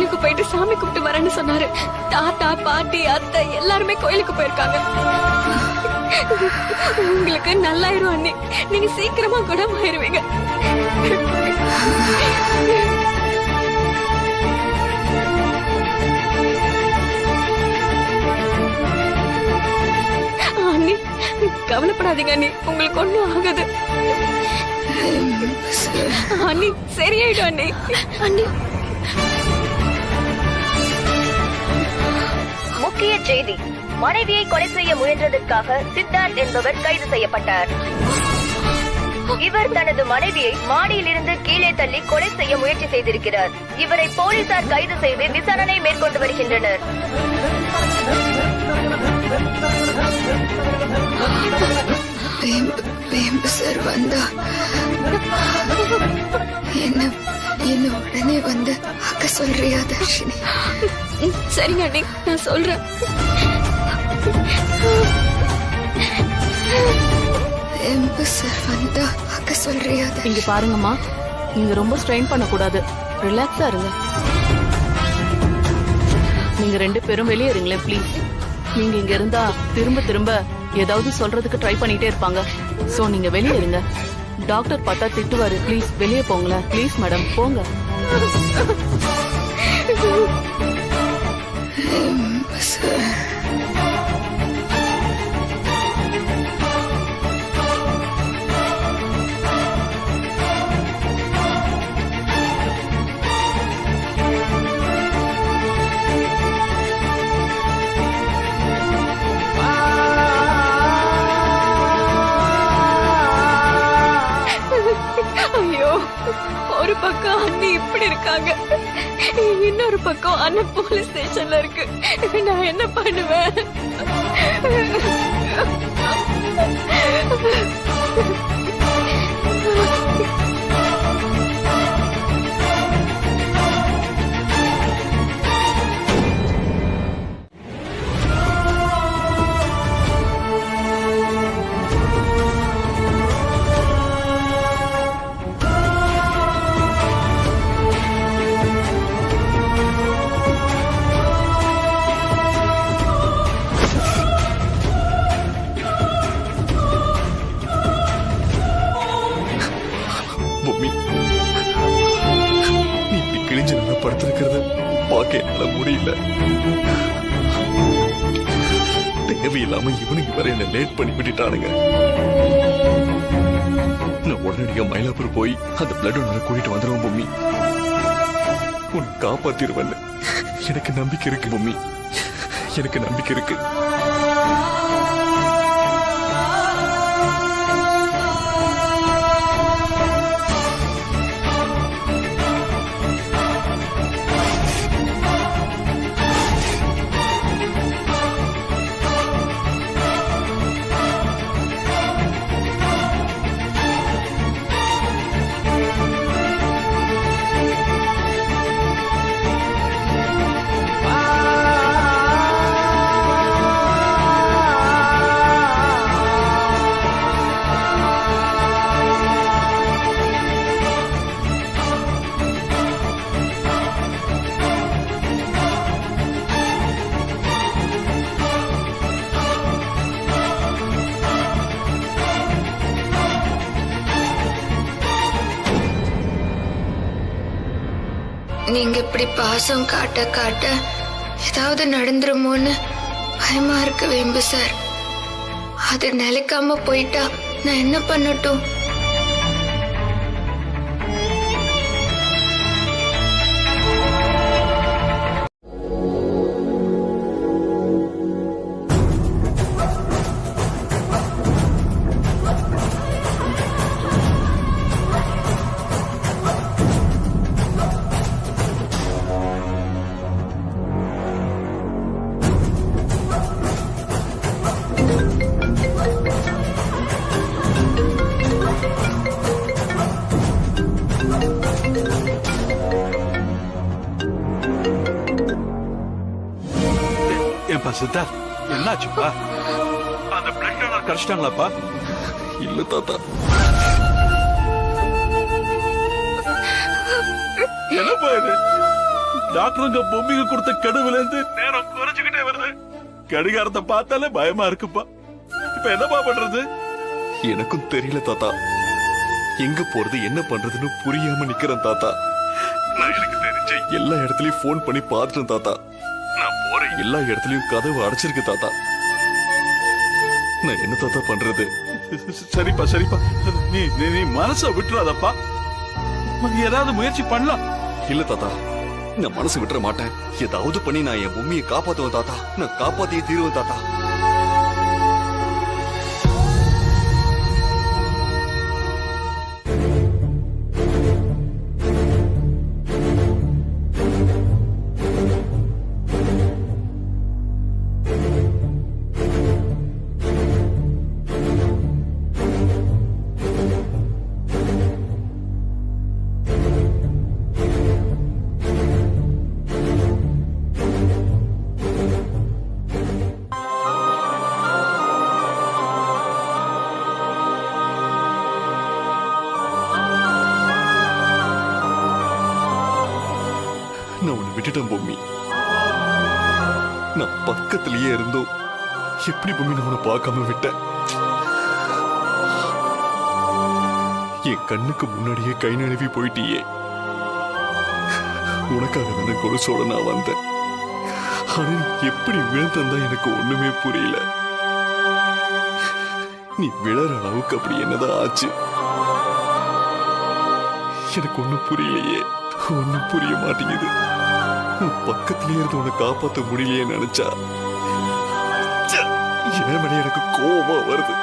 கோயிலுக்கு போயிட்டு சாமி கும்பிட்டு வரேன்னு சொன்னாரு. தாத்தா பாட்டி அத்தை எல்லாருமே கோயிலுக்கு போயிருக்காங்க. உங்களுக்கு நல்லாயிரும் அண்ணி. நீங்க சீக்கிரமா குணமாயிருவீங்க. அண்ணி கவலைப்படாதீங்க அண்ணி, உங்களுக்கு ஒண்ணும் ஆகாது அண்ணி. சரியாயிடும் அண்ணி. அண்ணி முக்கிய செய்தி: மனைவியை கொலை செய்ய முயன்றதற்காக சித்தார்த் என்பவர் கைது செய்யப்பட்டார். இவர் தனது மனைவியை மாடியில் இருந்து கீழே தள்ளி கொலை செய்ய முயற்சி செய்திருக்கிறார். இவரை போலீசார் கைது செய்து விசாரணை மேற்கொண்டு வருகின்றனர். வேம்பு சார் வந்தா என்ன உடனே வந்து அக்க சொல்றியா தர்ஷினி? சரிங்க அண்ணி, நான் சொல்றேன். வேம்பு சார் வந்தா அக்க சொல்றியா? இங்க பாருங்கம்மா, நீங்க ரொம்ப ஸ்ட்ரெயின் பண்ண கூடாது. ரிலாக்ஸா இருங்க. நீங்க 2 பேரும் வெளியே இருங்களேன் ப்ளீஸ். நீங்க இங்க இருந்தா திரும்ப திரும்ப ஏதாவது சொல்றதுக்கு ட்ரை பண்ணிட்டே இருப்பாங்க. சோ நீங்க வெளியே இருங்க. டாக்டர் பார்த்தா திட்டுவாரு. ப்ளீஸ் வெளியே போங்களேன். ப்ளீஸ் மேடம் போங்க. ஐயோ, ஒரு பக்கம் அண்ணி இப்படி இருக்காங்க, இன்னொரு பக்கம் அண்ணன் போலீஸ் ஸ்டேஷன்ல இருக்கு. நான் என்ன பண்ணுவேன்? படுத்திருக்கிறது பார்க்க என்னால முடியல. தேவையில்லாம இவனுக்கு வர என்ன லேட் பண்ணி விட்டுட்டானுங்க. நான் உடனடியா மயிலாப்பூர் போய் அந்த பிளட் ஒன்று கூட்டிட்டு வந்துடுவோம் பொம்மி. உன் காப்பாத்திருவல்ல, எனக்கு நம்பிக்கை இருக்கு பொம்மி, எனக்கு நம்பிக்கை இருக்கு. நீங்க இப்படி பாசம் காட்ட காட்ட ஏதாவது நடந்துருமோன்னு பயமா இருக்கு வேம்பு சார். அது நிலைக்காம போயிட்டா நான் என்ன பண்ணட்டும்? ஏன்பா சித்தார்த், என்னாச்சுப்பா? அந்த பிளட் டோனர் கிடைச்சிட்டாங்களாப்பா? இல்ல தாத்தா. என்னப்பா இது? டாக்டருங்க பொம்மிங்க கொடுத்த கெடுவுல இருந்து நேரம் குறைச்சுக்கிட்டே வருது. கடிகாரத்தை பார்த்தாலே பயமா இருக்குப்பா. இப்ப என்னப்பா பண்றது? எனக்கும் தெரியல தாத்தா. எங்க போறது என்ன பண்றதுன்னு புரியாம நிக்கிறேன் தாத்தா. நான் எனக்கு தெரிஞ்ச எல்லா இடத்துலயும் போன் பண்ணி பார்த்துட்டேன் தாத்தா. நான் போற எல்லா இடத்துலயும் கதவு அடைச்சிருக்கு தாத்தா. நான் என்ன தாத்தா பண்றது? சரிப்பா சரிப்பா, நீ நீ நீ மனச விட்டுறாதப்பா. ஏதாவது முயற்சி பண்ணலாம். இல்ல தாத்தா, நான் மனசு விட்டுற மாட்டேன். ஏதாவது பண்ணி நான் என் பொம்மியை காப்பாத்துவேன் தாத்தா. நான் காப்பாத்தியே தீருவேன் தாத்தா. நான் உன்னை விட்டுட்டேன் பொம்மி. நான் பக்கத்திலேயே இருந்தோம். எப்படி பொம்மி நான் உன்னை பார்க்காம விட்டேன்? என் கண்ணுக்கு முன்னாடியே கை நழுவி போயிட்டியே. உனக்காக தானே கொலுசோட நான் வந்தேன். ஆனா நீ எப்படி விழுந்தா எனக்கு ஒண்ணுமே புரியல. நீ விழற அளவுக்கு அப்படி என்னதான் ஆச்சு? எனக்கு ஒண்ணும் புரியலையே. ஒண்ணும் புரிய மாட்டேங்குது. பக்கத்திலே இருந்து உன்னை காப்பாற்ற முடியலையே நினைச்சா என் மேல எனக்கு கோபமா வருது.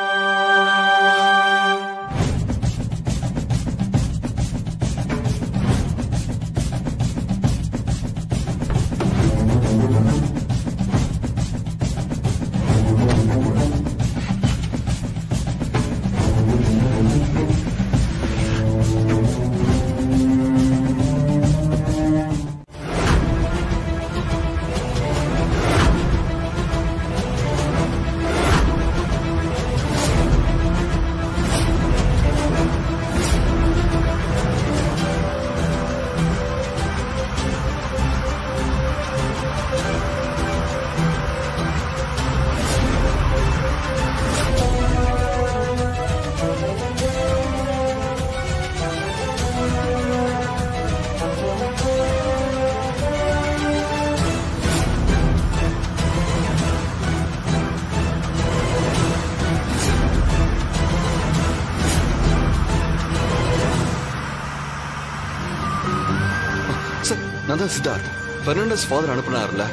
நான் தான் சித்தார்த். பெர்னாண்டஸ் ஃபாதர் அனுப்புனார்ல,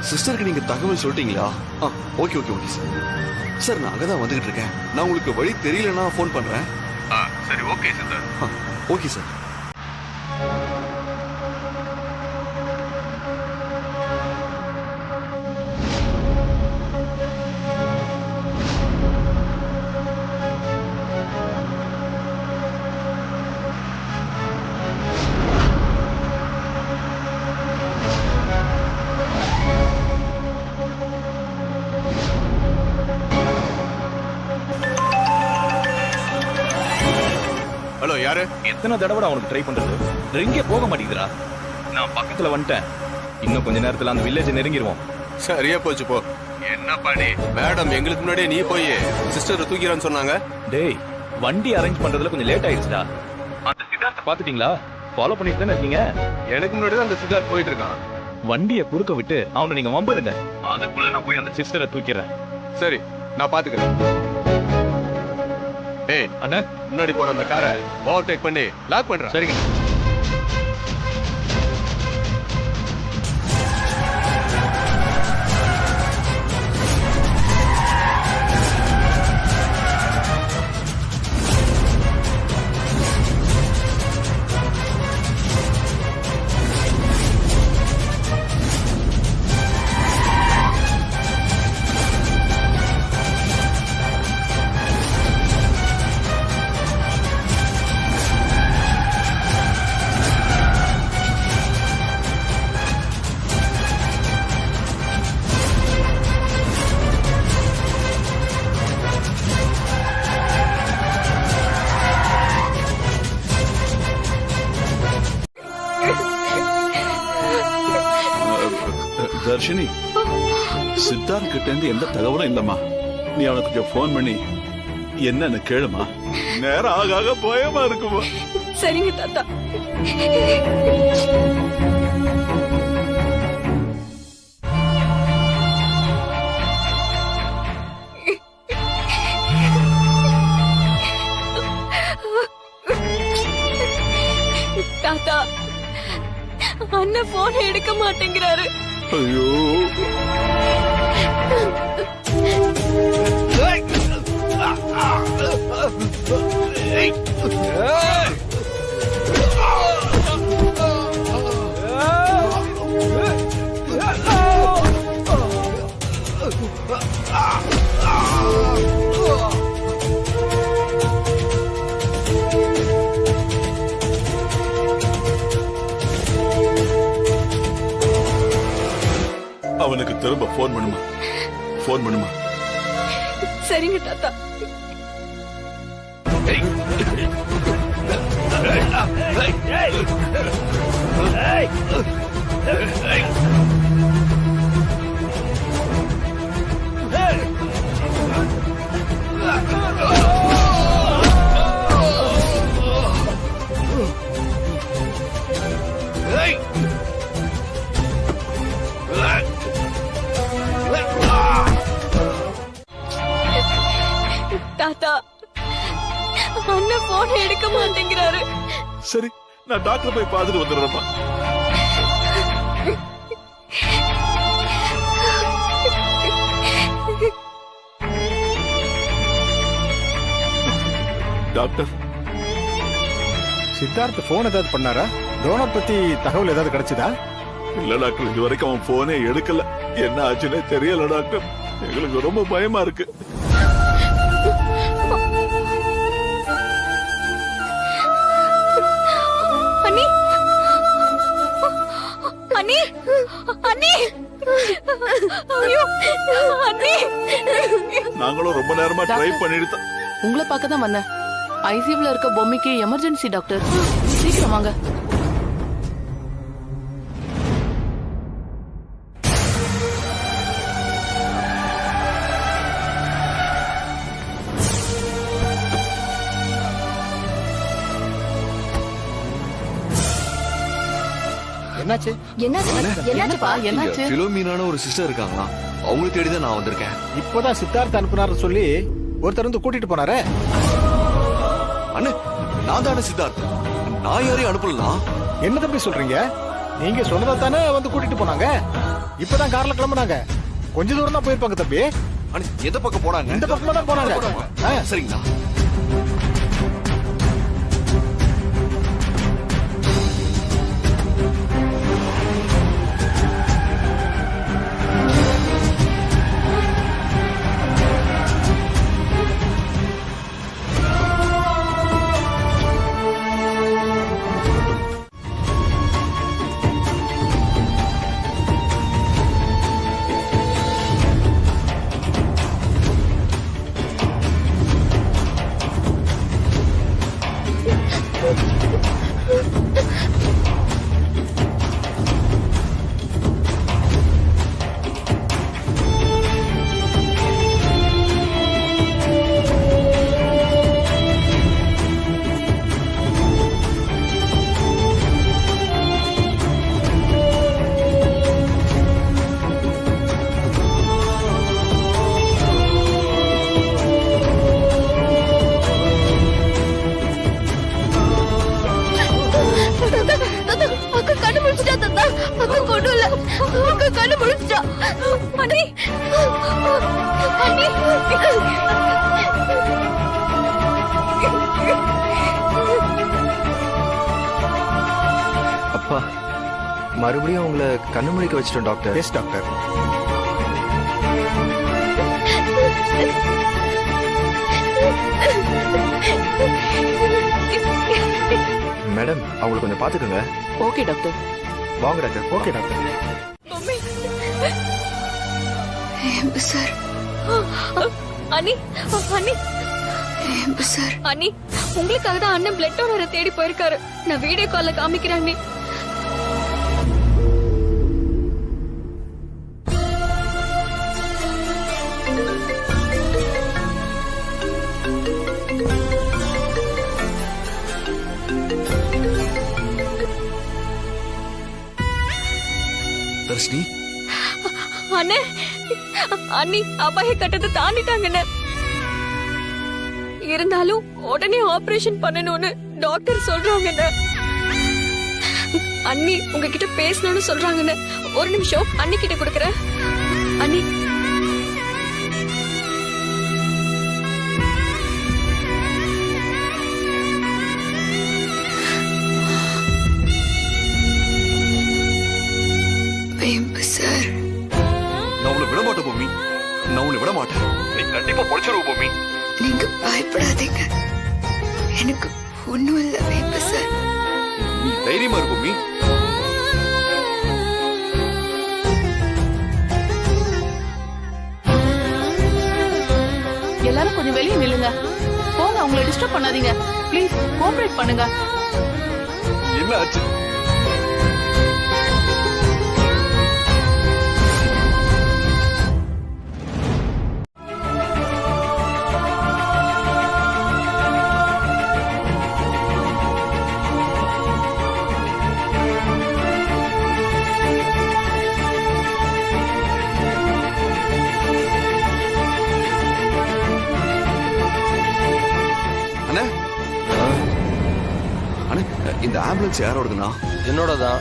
சிஸ்டருக்கு நீங்க தகவல் சொல்லிட்டீங்களா? Okay okay okay sir. Sir நான் அங்கதான் வந்துகிட்டு இருக்கேன். நான் உங்களுக்கு வழி தெரியலன்னா ஃபோன் பண்றேன். சரி okay Siddharth. Okay sir. Hello, யாரு? எத்தனை தடவை அவனுக்கு ட்ரை பண்றது? ரிங்கே போக மாட்டேங்குதுடா. நான் பக்கத்துல வந்துட்டேன். இன்னும் கொஞ்ச நேரத்துல அந்த வில்லேஜ் நெருங்கிடுவோம். சரியா போச்சு போ. என்ன பண்ணி மேடம் எங்களுக்கு முன்னாடியே நீ போய் சிஸ்டரை தூக்கிறான்னு சொன்னாங்க. டேய், வண்டி அரேஞ்ச் பண்றதுல கொஞ்சம் லேட் ஆயிடுச்சுடா. அந்த சித்தார்த்த பாத்துட்டீங்களா? ஃபாலோ பண்ணிட்டு தானே இருக்கீங்க? எனக்கு முன்னாடி தான் அந்த சித்தார்த் போயிட்டு இருக்கான். வண்டியை குறுக்க விட்டு அவனை நீங்க வம்பிடுங்க. அதுக்குள்ள நான் போய் அந்த சிஸ்டரை தூக்கிறேன். சரி, நான் பாத்துக்கிறேன். ஏய் அண்ணா, முன்னாடி போற அந்த காரை ஓவர்டேக் பண்ணி லாக் பண்றேன். சரிங்க. வர்ஷினி, சித்தார்த் கிட்ட இருந்து எந்த தகவலும் இல்லம்மா. நீ அவனுக்கு கொஞ்சம் போன் பண்ணி என்னன்னு கேளுமா. நேரம் ஆக ஆக பயமா இருக்குமா. சரிங்க தாத்தா. தாத்தா, அண்ணன் போன் எடுக்க மாட்டேங்கிறாரு. ஐயோ, அவனுக்கு திரும்ப போன் பண்ணுமா. போன் பண்ணுமா. சரிங்க தாத்தா. தாத்தா, அண்ணன் போன் எடுக்க மாட்டேங்கிறாரு. சரி, நான் டாக்டர் போய் பார்த்துட்டு வந்துடுறேம்மா. டாக்டர், சித்தார்த் போன் ஏதாவது பண்ணாரா? டோனர் பத்தி தகவல் ஏதாவது கிடைச்சதா? இல்ல டாக்டர், இது வரைக்கும் அவன் போனே எடுக்கல. என்ன ஆச்சுன்னே தெரியல டாக்டர். எங்களுக்கு ரொம்ப பயமா இருக்கு. அண்ணி, அண்ணி, அண்ணி, ஐயோ, அண்ணி. நாங்களும் ரொம்ப நேரமா ட்ரை பண்ணிட்டு உங்களை பார்க்க தான் வந்தேன். ஐசியூல இருக்க பொம்மைக்கு எமர்ஜென்சி டாக்டர், சீக்கிரம் வாங்க. என்னாச்சு? என்னப்பா என்னாச்சு? பிலோமினான ஒரு சிஸ்டர் இருக்காங்களா, அவங்களை தேடிதான் நான் வந்திருக்கேன். இப்பதான் சித்தார்த் அனுப்புனாரு சொல்லி ஒருத்தர் வந்து கூட்டிட்டு போனாரே. அண்ணே, நான் தானே சித்தார்த். நான் யாரையும் அனுப்பலாம். என்ன தம்பி சொல்றீங்க? நீங்க சொன்னதா தானே வந்து கூட்டிட்டு போனாங்க. இப்பதான் கார்ல கிளம்புனாங்க. கொஞ்ச தூரம் தான் போயிருப்பாங்க தம்பி. அண்ணே, எந்த பக்கம் போனாங்க? இந்த பக்கமா தான் போனாங்க. சரிங்களா? அப்பா, மறுபடியும் உங்களை கண்ணு முழிக்க வச்சிட்டோம் டாக்டர். Yes doctor. மேடம், அவங்களை கொஞ்சம் பாத்துக்கோங்க. Okay doctor. வாங்க டாக்டர். Okay doctor. சார், அண்ணி, அண்ணி, சார், அண்ணி, உங்களுக்காக தான் அண்ணன் பிளட் டோனரை தேடி போயிருக்காரு. நான் வீடியோ கால்ல காமிக்கிறேன் அண்ணி. தர்ஷினி அண்ணே அண்ணி அபாய கட்டத்தை தாண்டிட்டாங்கண்ணே. இருந்தாலும் உடனே ஆபரேஷன் பண்ணணும்னு டாக்டர் சொல்றாங்கண்ணே. அண்ணி உங்ககிட்ட பேசணும்னு சொல்றாங்கண்ணே. ஒரு நிமிஷம் அண்ணி கிட்ட கொடுக்கறேன். அண்ணி வேம்பு சார், நான் உன்னை விட மாட்டேன் பூமி. நான் உன்னை விட மாட்டேன். நீ கண்டிப்பா பொழைச்சிருவ பூமி. நீங்க பயப்படாதீங்க. எனக்கு ஒண்ணும் இல்ல வேம்பு சார். நீ தைரியமா இரு பூமி. எல்லாரும் கொஞ்சம் வெளியே நில்லுங்க. போங்க, அவங்களை டிஸ்டர்ப் பண்ணாதீங்க. ப்ளீஸ் கோஆபரேட் பண்ணுங்க. என்ன ஆச்சு? அண்ணே அண்ணே, இந்த ஆம்புலன்ஸ் யாரோடதுண்ணா? என்னோடதான்.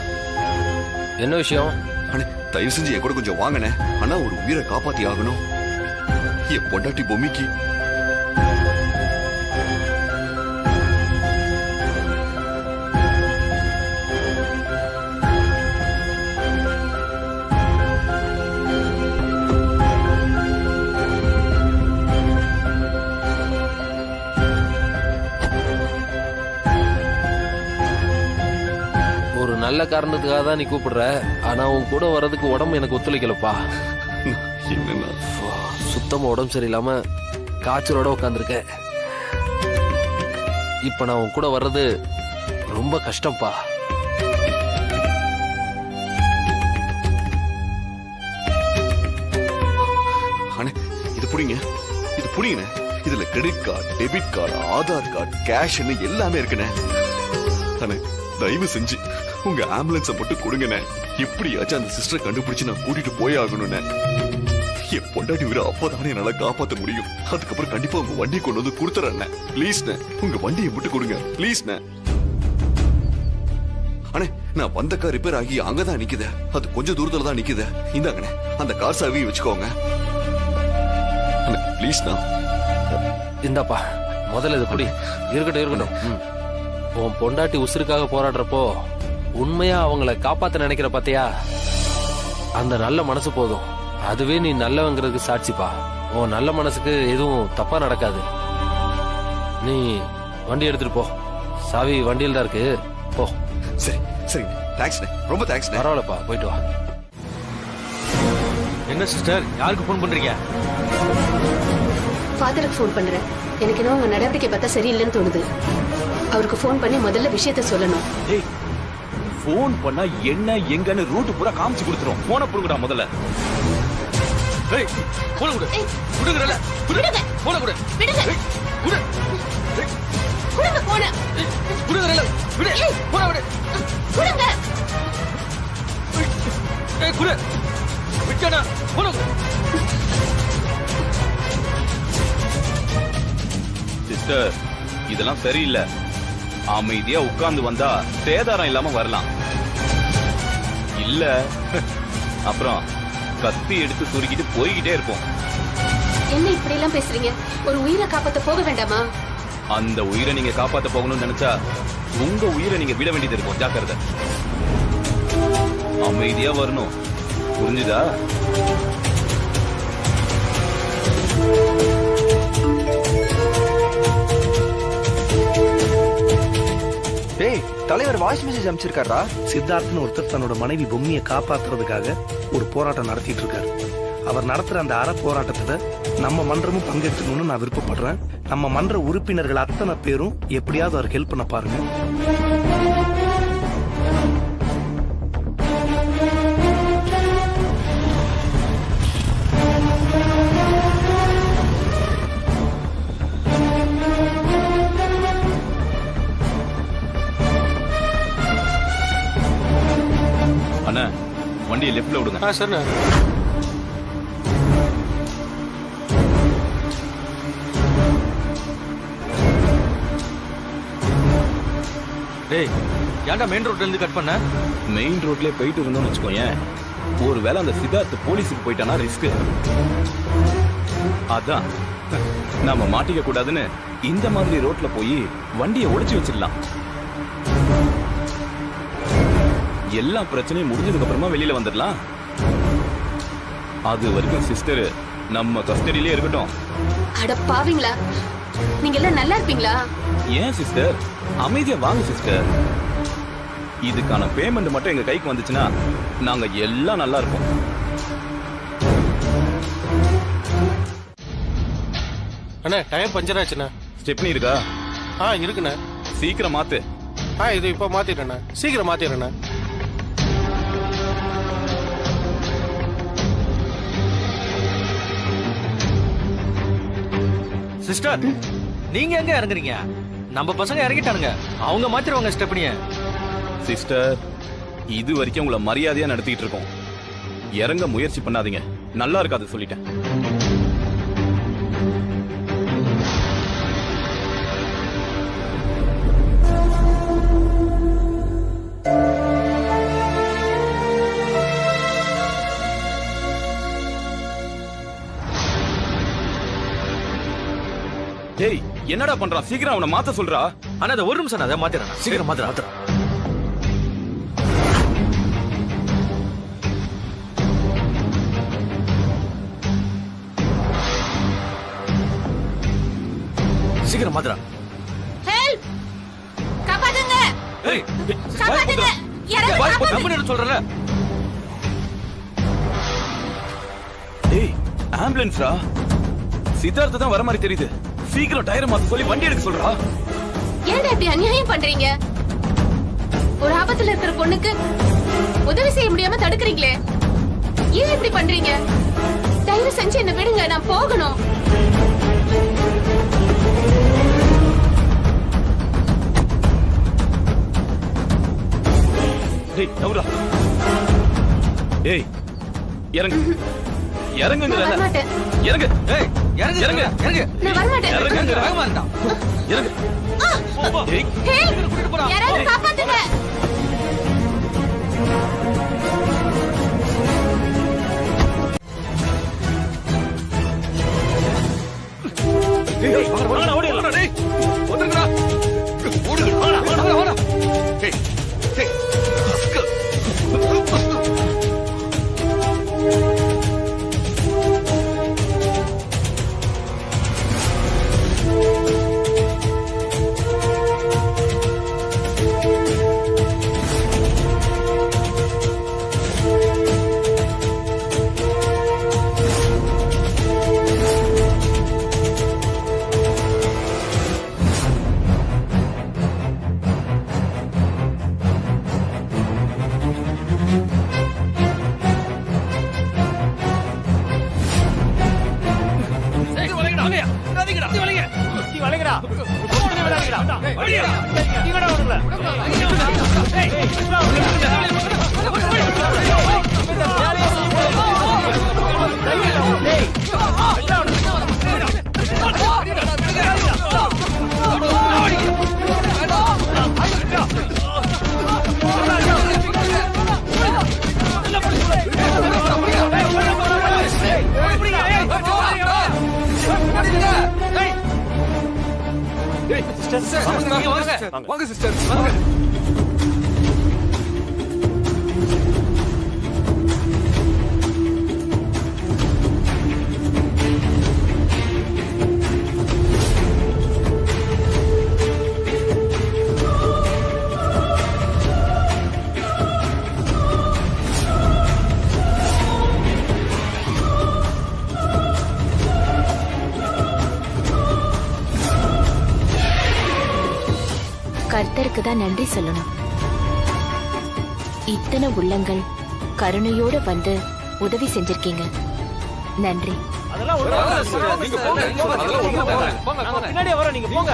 என்ன விஷயம்? அண்ணே தயவு செஞ்சு என் கூட கொஞ்சம் வாங்கண்ணே. அண்ணா ஒரு உயிரை காப்பாத்தி ஆகணும். என் பொண்டாட்டி பொம்மிக்கு. ஒரு நல்ல காரணத்துக்காக தான் நீ கூப்பிடுற. ஆனா உன் கூட வர்றதுக்கு உடம்பு எனக்கு ஒத்துழைக்கலப்பா. என்னண்ணா? சுத்தமா உடம்பு சரியில்லாம காய்ச்சலோட உட்காந்துருக்கேன். இப்ப நான் உன் கூட வர்றது ரொம்ப கஷ்டம்ப்பா. அண்ணே இது புடிங்க, இது புடிங்கண்ணே. இதுல credit card, debit card, Aadhaar card, கேஷ்னு எல்லாமே இருக்குண்ணே. அண்ணே தயவு செஞ்சு உங்க ஆம்புலன்ஸ மட்டும் கொடுங்கண்ணே. எப்படியாச்சும் அந்த சிஸ்டரை கண்டுபிடிச்சு நான் கூட்டிட்டு போய் ஆகணும்ண்ணே. என் பொண்டாட்டி உயிரை அப்பதானே என்னால காப்பாத்த முடியும். அதுக்கப்புறம் கண்டிப்பா உங்க வண்டியை கொண்டு வந்து கொடுத்துறேண்ணே. ப்ளீஸ்ண்ணே, உங்க வண்டியை மட்டும் கொடுங்க ப்ளீஸ்ண்ணே. அண்ணே நான் வந்த கார் ரிப்பேர் ஆகி அங்கதான் நிக்குது. அது கொஞ்சம் தூரத்துல தான் நிக்குது. இந்தாங்கண்ணே அந்த கார் சாவியை வச்சுக்கோங்க அண்ணே ப்ளீஸ்ண்ணா. இந்தாப்பா முதல்ல இது குடி. இருக்கட்டும். உன் பொண்டாட்டி உசுருக்காக போராடுறப்போ உண்மையா அவங்கள காப்பாத்த நினைக்கிற பாத்தியா, அந்த நல்ல மனசு போதும். அதுவே நீ நல்லவங்கிறதுக்கு சாட்சிப்பா. உன் நல்ல மனசுக்கு எதுவும் தப்பா நடக்காது. நீ வண்டி எடுத்துட்டு போ. சாவி வண்டியில் தான் இருக்கு, போ. சரி சரி தேங்க்ஸ்ண்ணே, ரொம்ப தேங்க்ஸ்ண்ணே. பரவாயில்லப்பா, போயிட்டு வா. என்ன சிஸ்டர், யாருக்கு ஃபோன் பண்றீங்க? ஃபாதருக்கு ஃபோன் பண்றேன். எனக்கு இன்னும் உங்க நடவடிக்கை பார்த்தா சரியில்லைன்னு தோணுது. அவருக்கு ஃபோன் பண்ணி முதல்ல விஷயத்த சொல்லணும். ஏய், ஃபோன் பண்ணா என்ன எங்கன்னு ரூட் பூரா காமிச்சு கொடுத்துரும். போனை புடுங்கடா முதல்ல. ஏய், போன குடு. குடுங்கறல. குடுங்க. போன குடு. விடுங்க. குடு. குடுங்க போன. குடுங்கறல. விடு. போன விடு. குடுங்க. ஏய், குடு. விட்டனா. போன குடு. சிஸ்டர், இதெல்லாம் சரியில்லை. அமைதியா உட்கார்ந்து வந்தா சேதாரம் இல்லாம வரலாம். இல்ல அப்புறம் கத்தி எடுத்து சுருக்கிட்டு போய்கிட்டே இருப்போம். என்ன இப்படி எல்லாம் பேசுறீங்க? ஒரு உயிரை காப்பாத்த போக வேண்டாமா? அந்த உயிரை நீங்க காப்பாத்த போகணும்னு நினைச்சா உங்க உயிரை நீங்க விட வேண்டியது இருக்கும். ஜாக்கிரதை. அமைதியா வரணும், புரிஞ்சுதா? டேய், தலைவர் வாய்ஸ் மெசேஜ் அனுப்பிச்சிருக்காரா? சித்தார்த்னு ஒருத்தர் தன்னோட மனைவி பொம்மியை காப்பாத்துறதுக்காக ஒரு போராட்டம் நடத்திட்டு இருக்காரு. அவர் நடத்துற அந்த அற போராட்டத்துல நம்ம மன்றமும் பங்கெடுத்துக்கணும்னு நான் விருப்பப்படுறேன். நம்ம மன்ற உறுப்பினர்கள் அத்தனை பேரும் எப்படியாவது அவருக்கு ஹெல்ப் பண்ண பாருங்க. வண்டியை லெஃப்ட்ல விடுங்க. சரிண்ணா. டேய், ஏன்டா மெயின் ரோட்ல இருந்து கட் பண்ண? மெயின் ரோட்லயே போயிட்டு இருந்தோம்னு வச்சுக்கோயேன், ஒருவேளை அந்த சித்தார்த் போலீஸுக்கு போயிட்டானா ரிஸ்க். அதான் நாம மாட்டிக்க கூடாதுன்னு இந்த மாதிரி ரோட்ல போய் வண்டியை ஒளிச்சு வச்சிடலாம். எல்லா பிரச்சனையும் முடிஞ்சதுக்கு அப்புறமா வெளியில வந்துடலாம். அது வரைக்கும் சிஸ்டர் நம்ம கஸ்டடியிலே இருக்கட்டும். அட பாவீங்களா, நீங்க எல்லாம் நல்லா இருப்பீங்களா? ஏன் சிஸ்டர், அமைதியா வாங்க சிஸ்டர். இதுக்கான பேமெண்ட் மட்டும் எங்க கைக்கு வந்துச்சுன்னா நாங்க எல்லாம் நல்லா இருப்போம். அண்ணா டயர் பஞ்சர் ஆச்சுண்ணா. ஸ்டெப்னி இருக்கா? இருக்குண்ணா. சீக்கிரம் மாத்து. இது இப்ப மாத்திட்டேண்ணா. சீக்கிரம் மாத்திடுறேண்ணா. சிஸ்டர், நீங்க எங்க இறங்குறீங்க? நம்ம பசங்க இறங்கிட்டானுங்க, அவங்க மாத்திருவாங்க ஸ்டெப்னிய. சிஸ்டர், இது வரைக்கும் உங்களை மரியாதையா நடத்திட்டு இருக்கோம். இறங்க முயற்சி பண்ணாதீங்க, நல்லா இருக்காது சொல்லிட்டேன். டேய், என்னடா பண்றான்? சீக்கிரம் அவனை மாத்த சொல்றா. ஆனா அதை ஒரு நிமிஷம் அதை மாத்திரா. சீக்கிரம் மாத்திரா. சீக்கிரம் மாத்திரா. ஹெல்ப், காப்பாத்துங்க. ஏய், காப்பாத்துங்க. யாராவது காப்பாத்துங்க. கம்பெனி சொல்றல. டேய், ஆம்புலன்ஸ்ரா. சித்தார்த்த தான் வர மாதிரி தெரியுது. சீக்கிரம் டயர் மாத்த சொல்லி வண்டி எடுக்க சொல்றா. ஏன்டா இப்படி அநியாயம் பண்றீங்க? ஒரு ஆபத்துல இருக்கிற பொண்ணுக்கு உதவி செய்ய முடியாம தடுக்கிறீங்களே, ஏன் இப்படி பண்றீங்க? தயவு செஞ்சு என்ன விடுங்க, நான் போகணும். டேய், நவுரா. டேய், இறங்கு. இறங்குங்க. நான் வரமாட்டேன். இறங்கு. ஏய், இறங்கு. இறங்கு. இறங்கு. நான் வரமாட்டேன். இறங்குங்க. வேகமா இருந்தா. இறங்கு. டேய், ஹெல்ப், யாராவது காப்பாத்துங்க. டேய், வாடா, ஓடிடலாம். டேய், ஒதுங்கடா. ஓடுங்க. வாடா. டேய், டேய். வாங்க சிஸ்டர், வாங்க. கர்த்தருக்கு தான் நன்றி சொல்லணும். இத்தனை உள்ளங்கள் கருணையோட வந்து உதவி செஞ்சிருக்கீங்க. நன்றி. பின்னாடியே வர, நீங்க போங்க.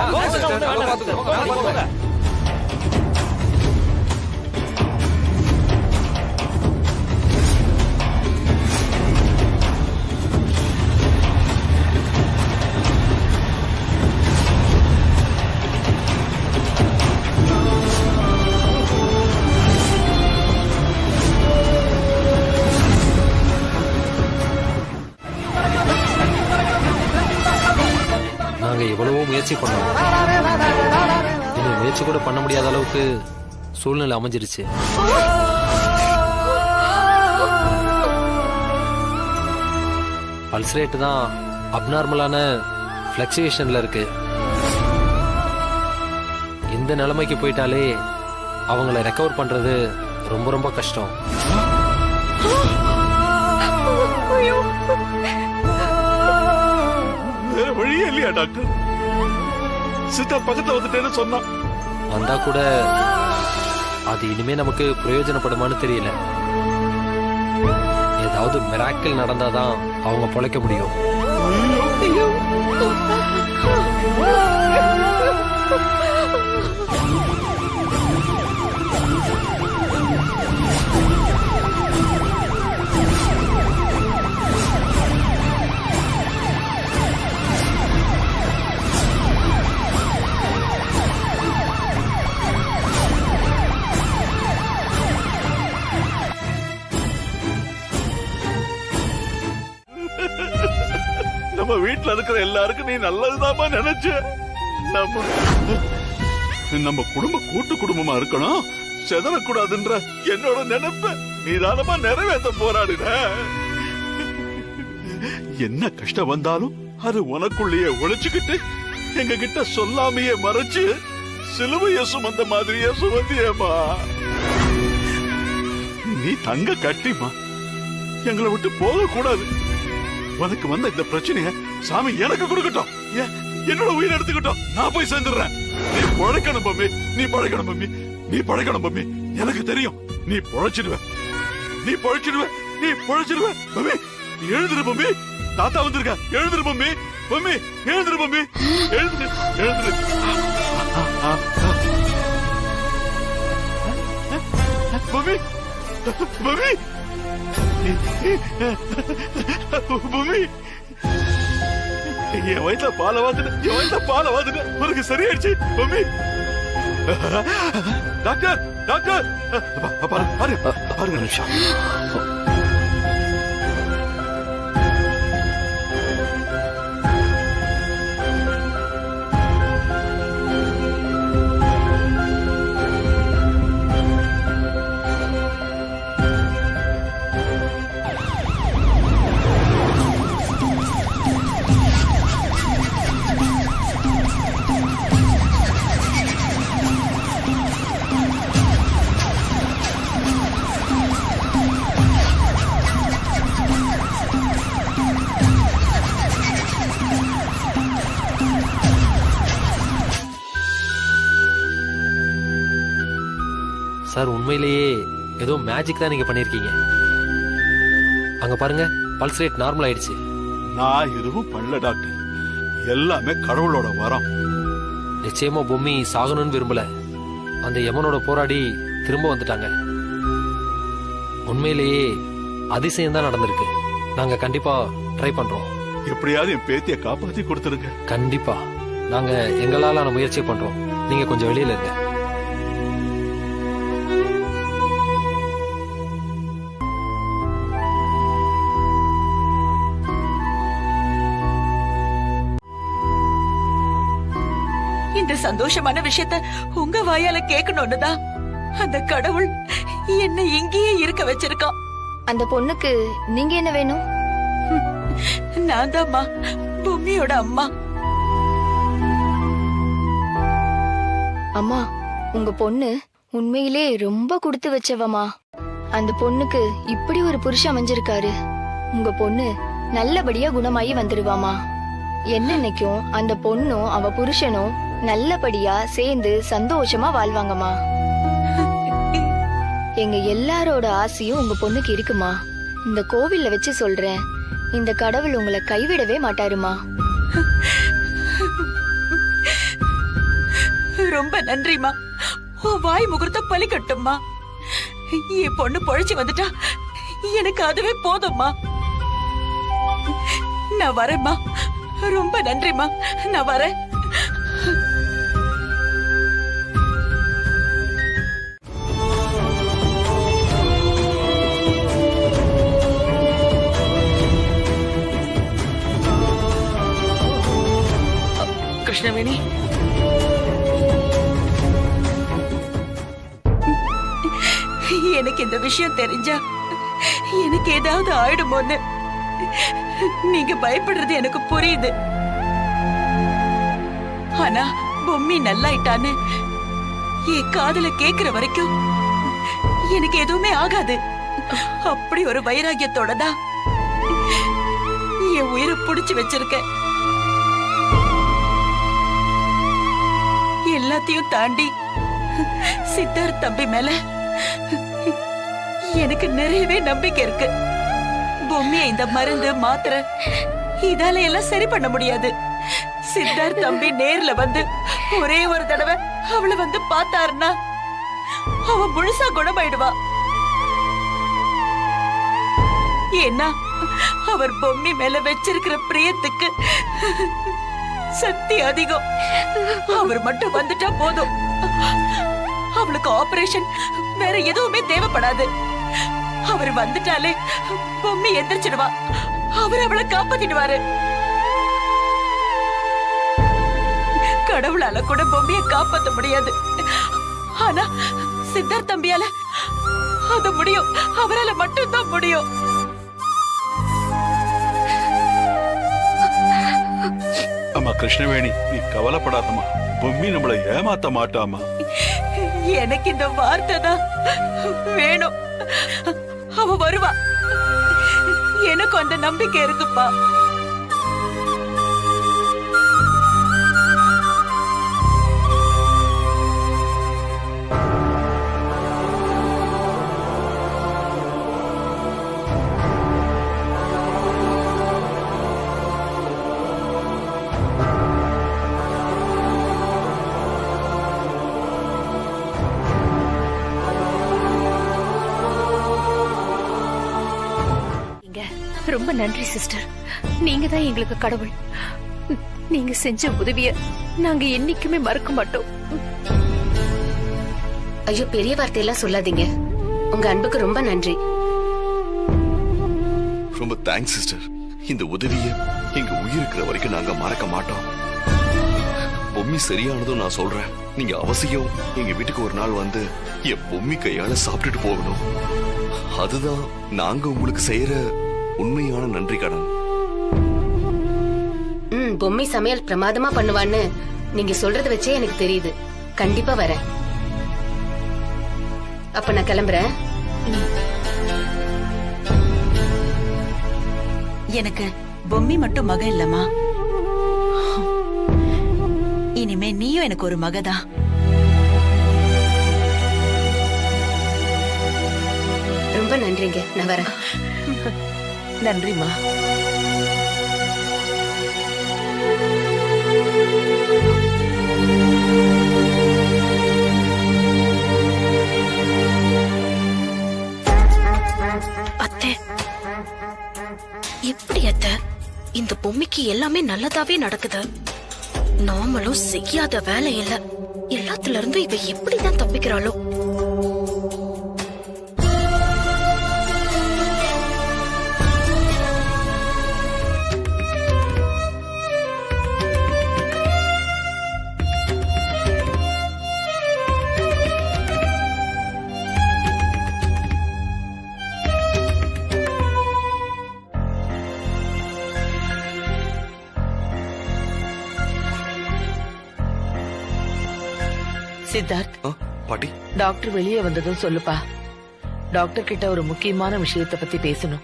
முயற்சி பண்ணோம். இனி முயற்சி கூட பண்ண முடியாத அளவுக்கு சூழ்நிலை அமைஞ்சிருச்சு. பல்ஸ் ரேட்டு தான் அப்நார்மலான ஃபிளக்சுவேஷன்ல இருக்கு. இந்த நிலைமைக்கு போயிட்டாலே அவங்கள ரெக்கவர் பண்றது ரொம்ப ரொம்ப கஷ்டம். வேற வழியே இல்லையா டாக்டர்? சித்தா பக்கத்துல வந்துட்டேன்னு சொன்னா வந்தா கூட அது இனிமே நமக்கு பிரயோஜனப்படுமான்னு தெரியல. ஏதாவது மிராக்கிள் நடந்தாதான் அவங்க பொழைக்க முடியும். நம்ம வீட்டுல இருக்கிற எல்லாருக்கும் நீ நல்லதுதாமா நினைச்ச. நம்ம குடும்ப கூட்டு குடும்பமா இருக்கணும், செதறக்கூடாதுன்ற என்னோட நினைப்ப நீ தானமா நிறைவேற்ற போராடின. என்ன கஷ்டம் வந்தாலும் அது உனக்குள்ளேயே ஒழிச்சுக்கிட்டு எங்க கிட்ட சொல்லாமையே மறைச்சு சிலுவைய சுமந்த மாதிரியே சுமந்தியேமா. நீ தங்க கட்டிமா, எங்களை விட்டு போக கூடாது. உனக்கு வந்த இந்த பிரச்சனைய சாமி எனக்கு கொடுக்கட்டும், என்னோட உயிர் எடுத்துக்கிட்டோம், நான் போய் சேர்ந்துடுறேன். நீ பழைக்கணும் பம்மி, நீ பழைக்கணும் பம்மி, நீ பழைக்கணும் பம்மி. எனக்கு தெரியும் நீ பொழைச்சிடுவ, நீ பொழைச்சிடுவ, நீ பொழைச்சிடுவ. பம்மி எழுந்துரு பம்மி, தாத்தா வந்திருக்க, எழுந்துரு பம்மி, பம்மி எழுந்துரு பம்மி, எழுந்துரு எழுந்துரு. பம்மி பம்மி பூமி, என் வயிற்றுல பாலை வாத்துன, என் வயிற்றுல பாலை வாத்துன, உனக்கு சரியாயிடுச்சு பூமி. டாக்டர் டாக்டர் பாருங்க நிமிஷம். சார், உண்மையிலேயே ஏதோ மேஜிக் தான் நீங்க பண்ணிருக்கீங்க. அங்க பாருங்க, பல்ஸ் ரேட் நார்மல் ஆயிடுச்சு. நான் எதுவும் பண்ணல டாக்டர், எல்லாமே கடவுளோட வரம். நிச்சயமா பொம்மி சாகணும்னு விரும்பல. அந்த யமனோட போராடி திரும்ப வந்துட்டாங்க. உண்மையிலேயே அதிசயம் தான் நடந்திருக்கு. நாங்க கண்டிப்பா ட்ரை பண்றோம். எப்படியாவது என் பேத்திய காப்பாத்தி கொடுத்துருங்க. கண்டிப்பா நாங்க எங்களாலான முயற்சி பண்றோம். நீங்க கொஞ்சம் வெளியில இருங்க. இந்த சந்தோஷமான விஷயத்த உங்க வாயால கேட்கணும்னுதான் அந்த கடவுள் என்ன இங்கேயே இருக்க வச்சிருக்கான். அந்த பொண்ணுக்கு நீங்க என்ன வேணும்? நான் தான்மா பூமியோட அம்மா. அம்மா, உங்க பொண்ணு உண்மையிலே ரொம்ப கொடுத்து வச்சவமா. அந்த பொண்ணுக்கு இப்படி ஒரு புருஷன் அமைஞ்சிருக்காரு. உங்க பொண்ணு நல்லபடியா குணமாயி வந்துருவாமா. என்னன்னைக்கும் அந்த பொண்ணும் அவ புருஷனும் நல்லபடியா சேர்ந்து சந்தோஷமா வாழ்வாங்கம்மா. எங்க எல்லாரோட ஆசையும் உங்க பொண்ணுக்கு இருக்குமா. இந்த கோவில்ல வச்சு சொல்றேன், இந்த கடவுள் உங்களை கைவிடவே மாட்டாருமா. ரொம்ப நன்றிமா. உன் வாய் முகூர்த்தம் பலிக்கட்டும்மா. என் பொண்ணு பொழைச்சி வந்துட்டா எனக்கு அதுவே போதும்மா. நான் வரேம்மா. ரொம்ப நன்றிமா, நான் வரேன். கிருஷ்ணவேணி, எனக்கு இந்த விஷயம் தெரிஞ்சா எனக்கு ஏதாவது ஆயிடுமோன்னு நீங்க பயப்படுறது எனக்கு புரியுது. ஆனா பொம்மி நல்லாயிட்டான்னு என் காதுல கேக்குற வரைக்கும் எனக்கு எதுவுமே ஆகாது. அப்படி ஒரு வைராகியத்தோட தான் என் உயிரை புடிச்சு வச்சிருக்க. எல்லாத்தையும் தாண்டி சித்தார்த் தம்பி மேல எனக்கு நிறையவே நம்பிக்கை இருக்கு. பொம்மைய இந்த மருந்து மாத்திரை இதால எல்லாம் சரி பண்ண முடியாது. சித்தார்த் தம்பி நேர்ல வந்து ஒரே ஒரு தடவை அவளை வந்து பார்த்தாருன்னா அவ முழுசா குணமாயிடுவா. ஏன்னா அவர் பொம்மி மேல வச்சிருக்கிற பிரியத்துக்கு சக்தி அதிகம். அவர் மட்டும் வந்துட்டா போதும், அவளுக்கு ஆபரேஷன் வேற எதுவுமே தேவைப்படாது. அவர் வந்துட்டாலே பொம்மி எந்திரிச்சிடுவா. அவர் அவளை காப்பாத்திடுவாரு. கடவுளால கூட பொம்மையை காப்பாத்த முடியாது. ஆனா சித்தார்த் தம்பியால அது முடியும். அவரால மட்டும்தான் முடியும். அம்மா கிருஷ்ணவேணி, நீ கவலைப்படாதம்மா. பொம்மி நம்மளை ஏமாத்த மாட்டாமா. எனக்கு இந்த வார்த்தை தான் வேணும். அவ வருவா. எனக்கு அந்த நம்பிக்கை இருக்குப்பா. ரொம்ப நன்றி சிஸ்டர். நீங்க தான் எங்களுக்கு கடவுள். நீங்க செஞ்ச உதவிய நாங்க என்னைக்குமே மறக்க மாட்டோம். ஐயோ, பெரிய வார்த்தையெல்லாம் சொல்லாதீங்க. உங்க அன்புக்கு ரொம்ப நன்றி. ரொம்ப தேங்க்ஸ் சிஸ்டர். இந்த உதவியை எங்க உயிர் இருக்கிற வரைக்கும் நாங்க மறக்க மாட்டோம். பொம்மி சரியானதும் நான் சொல்றேன். நீங்க அவசியம் எங்க வீட்டுக்கு ஒரு நாள் வந்து என் பொம்மி கையால சாப்பிட்டுட்டு போகணும். அதுதான் நாங்க உங்களுக்கு செய்யற உண்மையான நன்றி கடன். பொம்மி சமையல் பிரமாதமா பண்ணுவான்னு நீங்க சொல்றத வச்சே எனக்கு தெரியுது. கண்டிப்பா வரேன். அப்ப நான் கிளம்புறேன். எனக்கு பொம்மி மட்டும் மக இல்லம்மா. இனிமே நீயும் எனக்கு ஒரு மகதான். ரொம்ப நன்றிங்க. நான் வரேன். நன்றிமா. அத்தை, எப்படி அத்தை? இந்த பொம்மைக்கு எல்லாமே நல்லதாவே நடக்குது. நாமளும் செய்யாத வேலை இல்ல. எல்லாத்துல இருந்து இவ எப்படிதான் தப்பிக்கிறாளோ? சித்தார்த், பாட்டி, டாக்டர் வெளியே வந்ததும் சொல்லுப்பா. டாக்டர் கிட்ட ஒரு முக்கியமான விஷயத்தை பத்தி பேசணும்.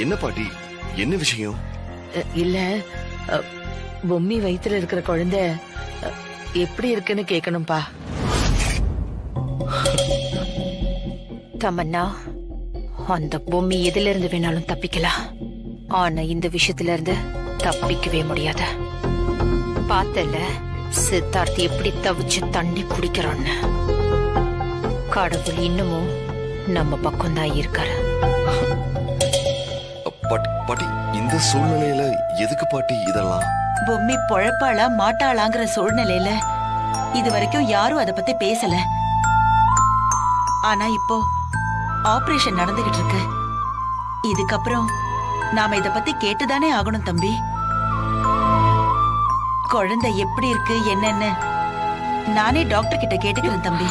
என்ன பாட்டி, என்ன விஷயம்? இல்ல, பொம்மி வயித்துல இருக்கிற குழந்தை எப்படி இருக்குன்னு கேட்கணும்பா. தமன்னா, அந்த பொம்மி எதுல இருந்து வேணாலும் தப்பிக்கலாம். ஆனா இந்த விஷயத்துல இருந்து தப்பிக்கவே முடியாது. பார்த்தல சித்தார்த் எப்படி தவிச்சு தண்ணி குடிக்கிறான்னு. கடவுள் இன்னமும் நம்ம பக்கம் தான் இருக்காரு. பாட்டி, இந்த சூழ்நிலையில எதுக்கு பாட்டி இதெல்லாம்? பொம்மி பொழப்பாளா மாட்டாளாங்கிற சூழ்நிலையில இது வரைக்கும் யாரும் அத பத்தி பேசல. ஆனா இப்போ ஆபரேஷன் நடந்துகிட்டு இருக்கு. இதுக்கப்புறம் நாம இத பத்தி கேட்டுதானே ஆகணும் தம்பி. குழந்தை எப்படி இருக்கு என்னன்னு நானே டாக்டர் கிட்ட கேட்டுக்கிறேன் தம்பி.